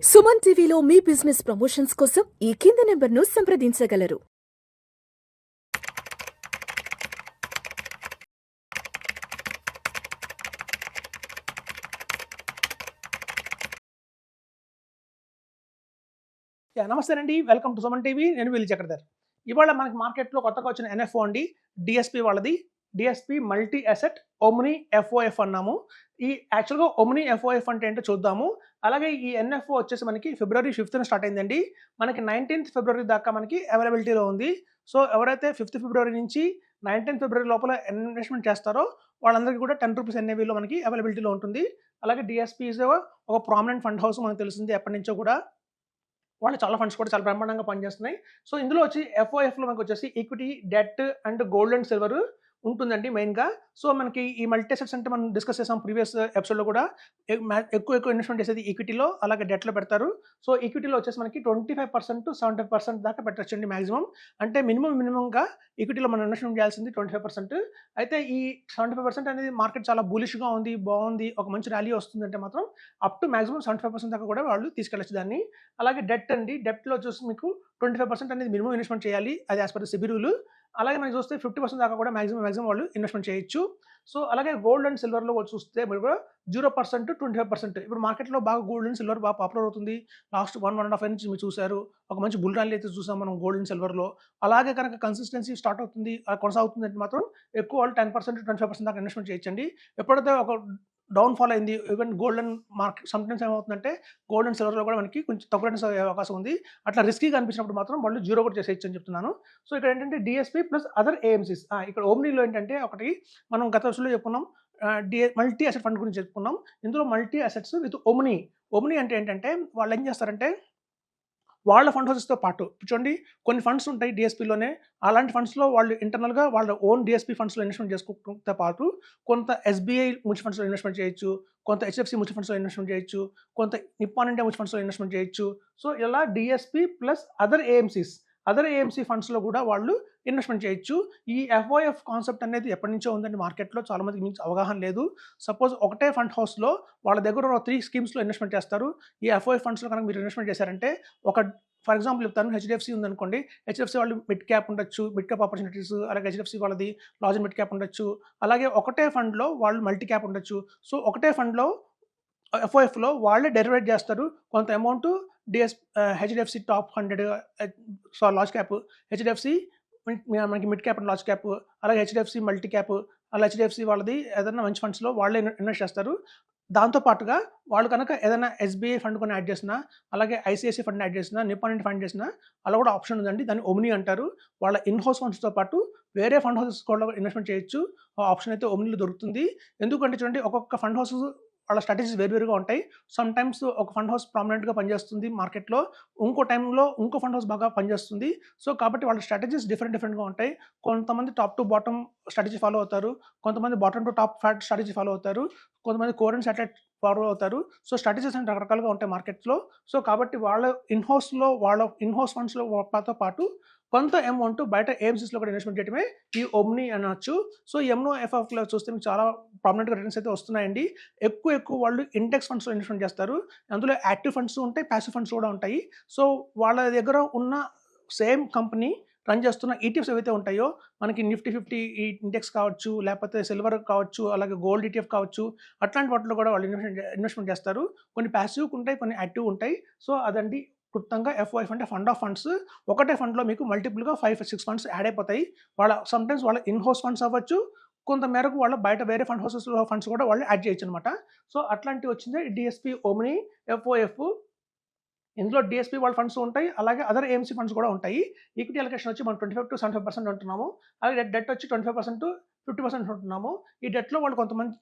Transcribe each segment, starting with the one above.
సుమన్ టీవీలో మీ business promotions కోసం ఈ కింది నెంబర్ను సంప్రదించగలరు. నమస్తేనండి, వెల్కమ్ టు సుమన్ టీవీ. నేను విల్లి చక్రధర్. ఇవాళ మనకి మార్కెట్లో కొత్తగా వచ్చిన ఎన్ఎఫ్ఓ అండి, డిఎస్పి వాళ్ళది. డిఎస్పి మల్టీ అసెట్ ఒమ్ని ఎఫ్ఓఎఫ్ అన్నాము. ఈ యాక్చువల్గా ఒమ్ని ఎఫ్ఓఎఫ్ అంటే ఏంటో చూద్దాము. అలాగే ఈ ఎన్ఎఫ్ఓ వచ్చేసి మనకి ఫిబ్రవరి 5th స్టార్ట్ అయిందండి. మనకి 19th ఫిబ్రవరి దాకా మనకి అవైలబిలిటీలో ఉంది. సో ఎవరైతే 5th ఫిబ్రవరి నుంచి 19th ఫిబ్రవరి లోపల ఇన్వెస్ట్మెంట్ చేస్తారో వాళ్ళందరికీ కూడా 10 రూపీస్ ఎన్ఏవీలో మనకి అవైలబిలిటీలో ఉంటుంది. అలాగే డిఎస్పి ఒక ప్రామినెంట్ ఫండ్ హౌస్, మనకు తెలిసింది ఎప్పటి నుంచో కూడా. వాళ్ళు చాలా ఫండ్స్ కూడా చాలా బ్రహ్మాండంగా పనిచేస్తున్నాయి. సో ఇందులో వచ్చి ఎఫ్ఓఎఫ్లో మనకు వచ్చేసి equity, debt and gold and silver ఉంటుందండి మెయిన్గా. సో మనకి ఈ మల్టీ అసెట్స్ అంటే మనం డిస్కస్ చేసాం ప్రీవియస్ ఎపిసోడ్లో కూడా. ఎక్కువ ఇన్వెస్ట్మెంట్ చేసేది ఈక్విటీలో, అలాగే డెట్లో పెడతారు. సో ఈక్విటీలో వచ్చేసి మనకి 25% to 75% దాకా పెట్టచ్చండి మ్యాక్సిమం. అంటే మినిమంగా ఈక్విటీలో మనం ఇన్వెస్ట్మెంట్ చేయాల్సింది 25%. అయితే ఈ 75% అనేది మార్కెట్ చాలా బులిష్గా ఉంది, బాగుంది, ఒక మంచి ర్యాలీ వస్తుందంటే మాత్రం అప్ టు మ్యాక్సిమం 75% దాకా కూడా వాళ్ళు తీసుకెళ్ళచ్చు దాన్ని. అలాగే డెట్ అండి, డెట్లో వచ్చేసి మీకు 25% అనేది మినిమం ఇన్వెస్ట్మెంట్ చేయాలి, అది యాజ్ పర్ సెబీ రూల్. అలాగే మనకి చూస్తే 50% దాకా కూడా మ్యాక్సిమం వాళ్ళు ఇన్వెస్ట్మెంట్ చేయొచ్చు. సో అలాగే గోల్డ్ అండ్ సిల్వర్లో చూస్తే మీరు కూడా 0% to 25%. ఇప్పుడు మార్కెట్లో బాగా గోల్డ్ అండ్ సిల్వర్ బాగా పాపులర్ అవుతుంది. లాస్ట్ 1.5 నుంచి మీరు చూశారు, ఒక మంచి బుల్ ర్యాలీ అయితే చూసాం మనం గోల్డ్ అండ్ సిల్వర్లో. అలాగే కనుక కన్సిస్టెన్సీ స్టార్ట్ అవుతుంది, కొనసాగుతుంది అంటే మాత్రం ఎక్కువ వాళ్ళు 10% to 25% దాకా ఇన్వెస్ట్మెంట్ చేయొచ్చండి. ఎప్పుడైతే ఒక డౌన్ఫాల్ అయింది, even gold and market sometimes ఏమవుతుందంటే గోల్డ్ అండ్ సిల్వర్లో కూడా మనకి కొంచెం తక్కువ రిటర్న్స్ అయ్యే అవకాశం ఉంది. అట్లా రిస్కీగా అనిపించినప్పుడు మాత్రం వాళ్ళు జీరో కూడా చేసేయచ్చు అని చెప్తున్నాను. సో ఇక్కడ ఏంటంటే డిఎస్పి ప్లస్ అదర్ ఏఎంసీస్. ఇక్కడ ఓమ్నీలో ఏంటంటే ఒకటి మనం గత వర్షంలో చెప్పుకున్నాం, మల్టీ అసెట్ ఫండ్ గురించి చెప్పుకున్నాం. ఇందులో multi assets with omni. Omni అంటే ఏంటంటే వాళ్ళు ఏం చేస్తారంటే వాళ్ళ ఫండ్ హౌసెస్తో పాటు చూడండి, కొన్ని ఫండ్స్ ఉంటాయి డిఎస్పీలోనే. అలాంటి ఫండ్స్లో వాళ్ళు ఇంటర్నల్గా వాళ్ళ ఓన్ డిఎస్పీ ఫండ్స్లో ఇన్వెస్ట్మెంట్ చేసుకోవడంతో పాటు కొంత ఎస్బీఐ మ్యూచువల్ ఫండ్స్లో ఇన్వెస్ట్మెంట్ చేయొచ్చు, కొంత హెచ్ఎఫ్సి మ్యూచువల్ ఫండ్స్లో ఇన్వెస్ట్మెంట్ చేయొచ్చు, కొంత నిప్పాన్ ఇండియా మ్యూచువల్ ఫండ్స్లో ఇన్వెస్ట్మెంట్ చేయొచ్చు. సో ఇలా డిఎస్పీ ప్లస్ అదర్ ఏఎంసీ ఫండ్స్లో కూడా వాళ్ళు ఇన్వెస్ట్మెంట్ చేయొచ్చు. ఈ ఎఫ్ఓఎఫ్ కాన్సెప్ట్ అనేది ఎప్పటి నుంచో ఉందండి మార్కెట్లో, చాలా మందికి మించి అవగాహన లేదు. సపోజ్ ఒకటే ఫండ్ హౌస్లో వాళ్ళ దగ్గర 3 స్కీమ్స్లో ఇన్వెస్ట్మెంట్ చేస్తారు. ఈ ఎఫ్ఓఎఫ్ ఫండ్స్లో కనుక మీరు ఇన్వెస్ట్మెంట్ చేశారంటే, ఒక ఫర్ ఎగ్జాంపుల్ చెప్తాను, హెచ్డిఎఫ్సి ఉందనుకోండి, హెచ్డిఎఫ్సి వాళ్ళు మిడ్ క్యాప్ ఉండొచ్చు, మిడ్ క్యాప్ ఆపర్చునిటీస్, అలాగే హెచ్డిఎఫ్సి వాళ్ళది లార్జ్ మిడ్ క్యాప్ ఉండొచ్చు. అలాగే ఒకటే ఫండ్లో వాళ్ళు మల్టీ క్యాప్ ఉండొచ్చు. సో ఒకటే ఫండ్లో ఎఫ్ఓఎఫ్లో వాళ్ళే డెరివేట్ చేస్తారు. కొంత amount HDFC top 100 large cap, HDFC మనకి mid cap and large cap, అలాగే హెచ్డిఎఫ్సి మల్టీ క్యాప్, అలా హెచ్డిఎఫ్సి వాళ్ళది ఏదైనా మంచి ఫండ్స్లో వాళ్ళే ఇన్వెస్ట్ చేస్తారు. దాంతోపాటుగా వాళ్ళు కనుక ఏదైనా ఎస్బీఐ ఫండ్ కొన్ని యాడ్ చేసినా, అలాగే ఐసిఐసి ఫండ్ యాడ్ చేసినా, నిప్పాన్ ఇండియా ఫండ్ చేసినా అలా కూడా ఆప్షన్ ఉందండి. దాన్ని ఓమ్ని అంటారు. వాళ్ళ ఇన్హౌస్ ఫండ్స్తో పాటు వేరే ఫండ్ హౌసెస్ కూడా ఇన్వెస్ట్మెంట్ చేయొచ్చు. ఆ ఆప్షన్ అయితే ఓమ్నీలో దొరుకుతుంది. ఎందుకంటే చూడండి, ఒక్కొక్క ఫండ్ హౌస్ వాళ్ళ స్ట్రాటజీస్ వేరువేరుగా ఉంటాయి. సమ్ టైమ్స్ ఒక ఫండ్ హౌస్ ప్రామినెంట్గా పనిచేస్తుంది మార్కెట్లో, ఇంకో టైంలో ఇంకో ఫండ్ హౌస్ బాగా పనిచేస్తుంది. సో కాబట్టి వాళ్ళ స్ట్రాటజీస్ డిఫరెంట్గా ఉంటాయి. కొంతమంది top to bottom strategy follow అవుతారు, కొంతమంది bottom to top fat strategy follow అవుతారు, కొంతమంది కోర్ అండ్ శాటిలైట్ ఫాలో అవుతారు. సో స్ట్రాటజీస్ అంటే రకరకాలుగా ఉంటాయి మార్కెట్లో. సో కాబట్టి వాళ్ళ ఇన్హౌస్ ఫండ్స్లో పాటు కొంత అమౌంట్ బయట ఏఎంసీస్లో కూడా ఇన్వెస్ట్మెంట్ చేయడమే ఈ ఓమ్ని అనొచ్చు. సో ఎంనో ఎఫ్ఎఫ్లో చూస్తే మీకు చాలా ప్రామినెంట్గా రిటర్న్స్ అయితే వస్తున్నాయండి. ఎక్కువ వాళ్ళు ఇండెక్స్ ఫండ్స్లో ఇన్వెస్ట్మెంట్ చేస్తారు. అందులో యాక్టివ్ ఫండ్స్ ఉంటాయి, ప్యాసివ్ ఫండ్స్ కూడా ఉంటాయి. సో వాళ్ళ దగ్గర ఉన్న సేమ్ కంపెనీ రన్ చేస్తున్న ఈటీఎఫ్స్ ఏవైతే ఉంటాయో, మనకి నిఫ్టీ 50 ఈ ఇండెక్స్ కావచ్చు, లేకపోతే సిల్వర్ కావచ్చు, అలాగే గోల్డ్ ఈటీఎఫ్ కావచ్చు, అట్లాంటి వాటిలో కూడా వాళ్ళు ఇన్వెస్ట్మెంట్ చేస్తారు. కొన్ని ప్యాసివ్ ఉంటాయి, కొన్ని యాక్టివ్ ఉంటాయి. సో అదండి క్లుప్తంగా ఎఫ్ఓఎఫ్ అంటే ఫండ్ ఆఫ్ ఫండ్స్. ఒకటే ఫండ్లో మీకు మల్టిపుల్గా 5-6 ఫండ్స్ యాడ్ అయిపోతాయి. సమ్టైమ్స్ వాళ్ళ ఇన్హౌస్ ఫండ్స్ అవ్వచ్చు, కొంత మేరకు వాళ్ళ బయట వేరే ఫండ్ హౌసెస్లో ఫండ్స్ కూడా వాళ్ళు యాడ్ చేయొచ్చు అనమాట. సో అట్లాంటివి వచ్చింది డిఎస్పి ఓమ్ని ఎఫ్ఓఎఫ్. ఇందులో డిఎస్పీ వాళ్ళ ఫండ్స్ ఉంటాయి, అలాగే అదర్ ఏఎంసీ ఫండ్స్ కూడా ఉంటాయి. ఈక్విటీ అలొకేషన్ వచ్చి మనం 25 to 75% ఉంటున్నాము. అలాగే డెట్ వచ్చి 25% to 50% ఉంటున్నాము. ఈ డెట్లో వాళ్ళు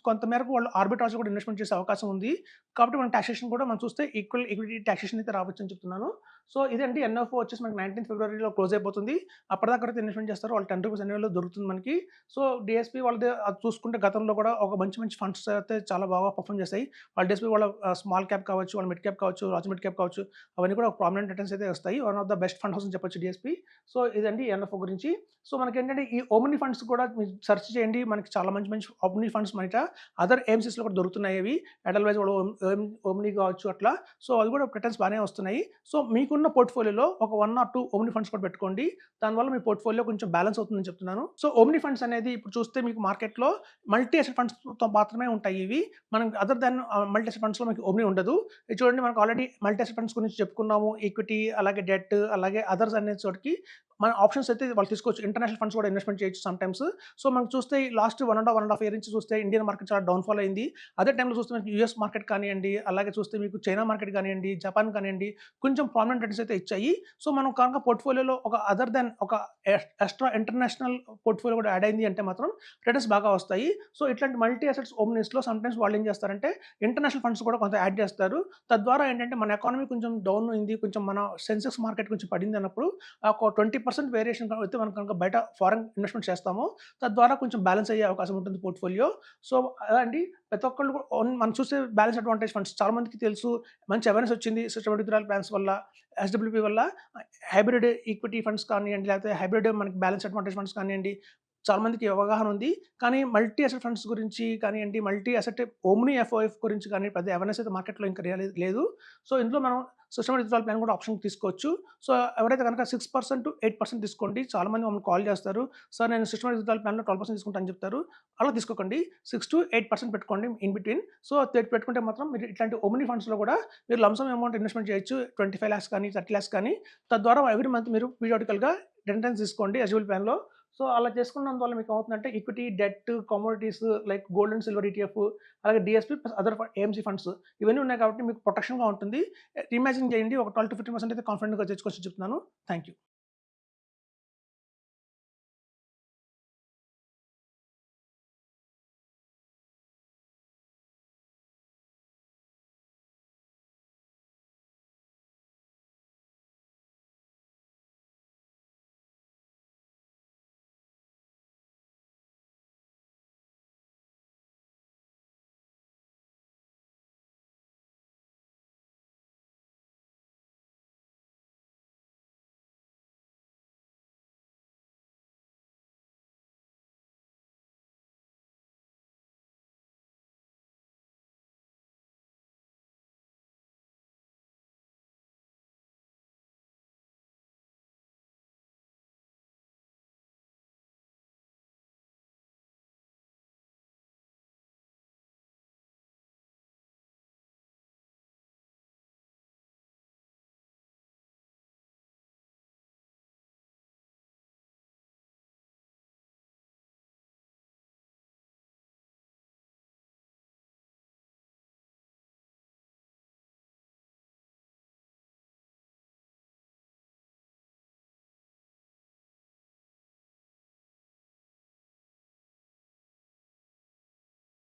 కొంత మేరకు వాళ్ళు ఆర్బిట్రాజ్ కూడా ఇన్వెస్ట్మెంట్ చేసే అవకాశం ఉంది. కాబట్టి మన టాక్సేషన్ కూడా మనం చూస్తే ఈక్విటీ టాక్సేషన్ అయితే రావచ్చు అని చెప్తున్నాను. సో ఇదండి ఎన్ఎఫ్ఓ వచ్చేసి మనకి 19th ఫిబ్రవరిలో క్లోజ్ అయిపోతుంది. అప్పటిదాకా అయితే ఇన్వెస్ట్మెంట్ చేస్తారు, వాళ్ళు 10 రూపీస్ అనేలో దొరుకుతుంది మనకి. సో డిఎస్పీ వాళ్ళది అది చూసుకుంటే గతంలో కూడా ఒక మంచి ఫండ్స్ అయితే చాలా బాగా పర్ఫామ్ చేస్తాయి. వాళ్ళ డిఎస్పీ వాళ్ళ స్మాల్ క్యాప్ కావచ్చు, వాళ్ళ మిడ్ క్యాప్ కావచ్చు, లార్జ్ మిడ్ క్యాప్ కావచ్చు, అవన్నీ కూడా ప్రామినెంట్ రిటర్న్స్ అయితే వస్తాయి. One of the best fund house అని చెప్పొచ్చు డిఎస్పీ. సో ఇదండి ఎన్ఎఫ్ఓ గురించి. సో మనకి ఏంటంటే ఈ ఓమ్ని ఫండ్స్ కూడా మీరు సెర్చ్ చేయండి. మనకి చాలా మంచి మంచి ఓమ్ని ఫండ్స్ బయట అదర్ ఏఎంసీస్‌లో కూడా దొరుకుతున్నాయి అవి. ఎడల్‌వైస్ కూడా ఓమ్ని కావచ్చు అట్లా. సో, అవి కూడా రిటర్న్స్ బానే వస్తున్నాయి. సో, మీకున్న పోర్ట్‌ఫోలియోలో ఒక 1 ఆర్ 2 ఓమ్ని ఫండ్స్ కూడా పెట్టుకోండి. దానివల్ల మీ పోర్ట్‌ఫోలియో కొంచెం బ్యాలెన్స్ అవుతుందని చెప్తున్నాను. సో, ఓమ్ని ఫండ్స్ అనేది ఇప్పుడు చూస్తే మీకు మార్కెట్‌లో మల్టీ అసెట్ ఫండ్స్‌తో మాత్రమే ఉంటాయి ఇవి. మనం అదర్ దాన్ మల్టీ అసెట్ ఫండ్స్‌లో మీకు ఓమ్ని ఉండదు. ఇది చూడండి, మనకు ఆల్రెడీ మల్టీ అసెట్ ఫండ్స్ గురించి చెప్పుకున్నాము. ఈక్విటీ, అలాగే డెట్, అలాగే అదర్స్ అనే చోటికి మన ఆప్షన్స్ అయితే వాళ్ళు తీసుకోవచ్చు. ఇంటర్నేషనల్ ఫండ్స్ కూడా ఇన్వెస్ట్‌మెంట్ చేయొచ్చు సమ్‌టైమ్స్. సో, మనకు చూస్తే లాస్ట్ 1 ½ ఇయర్ నుంచి చూస్తే ఇండియన్ మార్కెట్ చాలా డౌన్‌ఫాల్ అయింది. అదే టైంలో చూస్తే మనకి యూఎస్ మార్కెట్ కానియండి, అలాగే చూస్తే మీకు చైనా మార్కెట్ కానియండి, జపాన్ కానియండి, కొంచెం ప్రామినెంట్ రిటర్న్స్ అయితే ఇచ్చాయి. సో, మనం కనుక పోర్ట్‌ఫోలియోలో ఒక అదర్ దాన్ ఒక ఎక్స్‌ట్రా ఇంటర్నేషనల్ పోర్ట్‌ఫోలియో కూడా యాడ్ అయింది అంటే మాత్రం రిటర్న్స్ బాగా వస్తాయి. సో, ఇట్లాంటి మల్టీ అసెట్స్ ఓమ్నీస్‌లో సమ్‌టైమ్స్ వాళ్ళు ఏం చేస్తారంటే ఇంటర్నేషనల్ ఫండ్స్ కూడా కొంత యాడ్ చేస్తారు. తద్వారా ఏంటంటే మన ఎకానమీ కొంచెం డౌన్ అయింది, కొంచెం మన సెన్సెక్స్ మార్కెట్ కొంచెం పడింది అన్నప్పుడు ఒక 20% వేరియేషన్ అయితే మనం కనుక బయట ఫారెన్ ఇన్వెస్ట్‌మెంట్ చేస్తామో, తద్వారా కొంచెం బ్యాలెన్స్ అయ్యే అవకాశం ఉంటుంది పోర్ట్‌ఫోలియో. సో, అలా అండి, ప్రతి ఒక్కళ్ళు కూడా మనం చూసే బ్యాలెన్స్ అడ్వాంటేజ్ ఫండ్స్ చాలా మందికి తెలుసు. మంచి అవేర్‌నెస్ వచ్చింది సిస్టమాటిక్ విత్‌డ్రాయల్ ప్లాన్స్ వల్ల, ఎస్‌డబ్ల్యూపీ వల్ల. హైబ్రిడ్ ఈక్విటీ ఫండ్స్ కానియండి, లేకపోతే హైబ్రిడ్ మనకి బ్యాలెన్స్ అడ్వాంటేజ్ ఫండ్స్ కానియండి, చాలా మందికి అవగాహన ఉంది. కానీ మల్టీ అసెట్ ఫండ్స్ గురించి కానియండి, మల్టీ అసెట్ ఓమ్ని ఎఫ్ఓఎఫ్ గురించి కానీ పెద్ద అవేర్‌నెస్ అయితే మార్కెట్‌లో ఇంకా లేదు. సో, ఇందులో మనం సిస్టమాటిక్ విత్‌డ్రాయల్ ప్లాన్ కూడా ఆప్షన్ తీసుకోవచ్చు. సో, ఎవరైతే కనుక 6% to 8% తీసుకోండి. చాలా మంది మమ్మల్ని కాల్ చేస్తారు. సార్, నేను సిస్టమాటిక్ విత్‌డ్రాయల్ ప్లాన్‌లో 12% తీసుకుంటాను అని చెప్తారు. అలా తీసుకోకండి. 6-8% పెట్టుకోండి ఇన్ బిట్వీన్. సో, పెట్టుకుంటే మాత్రం మీరు ఇట్లాంటి ఓమ్ని ఫండ్స్‌లో కూడా మీరు లంప్ సమ్ అమౌంట్ ఇన్వెస్ట్‌మెంట్ చేయొచ్చు. 25 లాక్స్ కానీ, 30 లాక్స్ కానీ. తద్వారా ఎవ్రీ మంత్ మీరు పీరియాడికల్‌గా రిటర్న్స్ తీసుకోండి ఎస్‌యుఎల్ ప్లాన్‌లో. సో, అలా చేసుకున్నందువల్ల మీకు ఏమవుతుందంటే equity, debt, commodities like gold and silver ETF, అలాగే DSP plus other AMC funds ఇవన్నీ ఉన్నాయి కాబట్టి మీకు ప్రొటెక్షన్‌గా ఉంటుంది. ఇమాజిన్ చేయండి, ఒక 12-15% అయితే కాన్ఫిడెంట్‌గా తెచ్చుకోవచ్చని చెప్తున్నాను. Thank you.